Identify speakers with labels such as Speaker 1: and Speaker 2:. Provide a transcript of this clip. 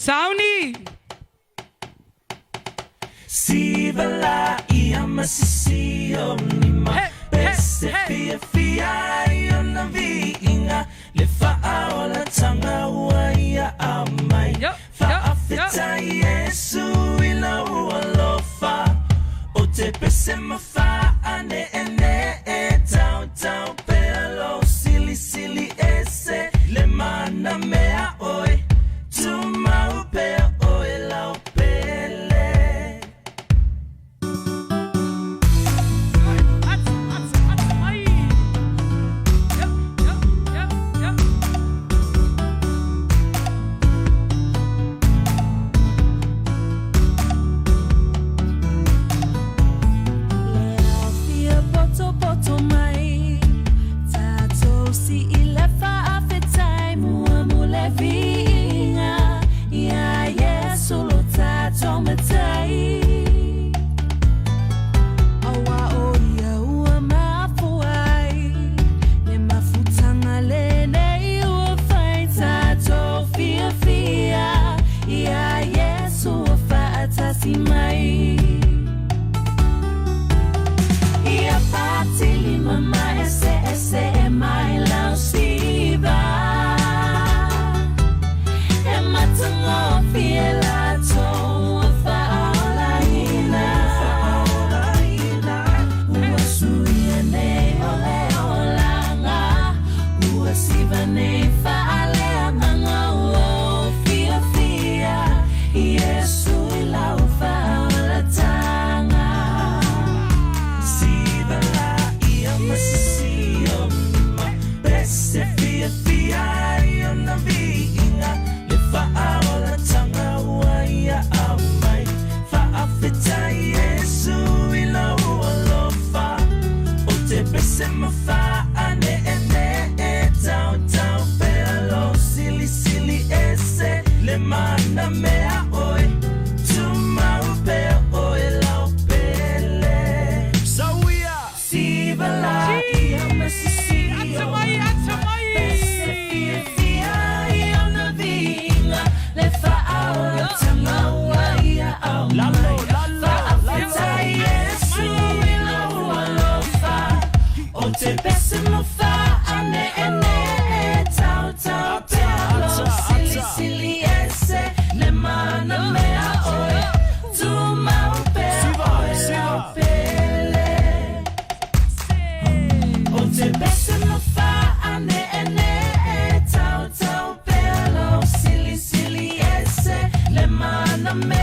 Speaker 1: Sauni.
Speaker 2: Sivala ia masisio ni ma pese fia iona viinga le faaola tanga waia amai faafeta Yesu ila ualofa o te pese mafa ane ene e tau tau pealo sili sili ese le mana mea oi tu mau pea oi lau pele.
Speaker 3: Silly, silly, ese, le mana me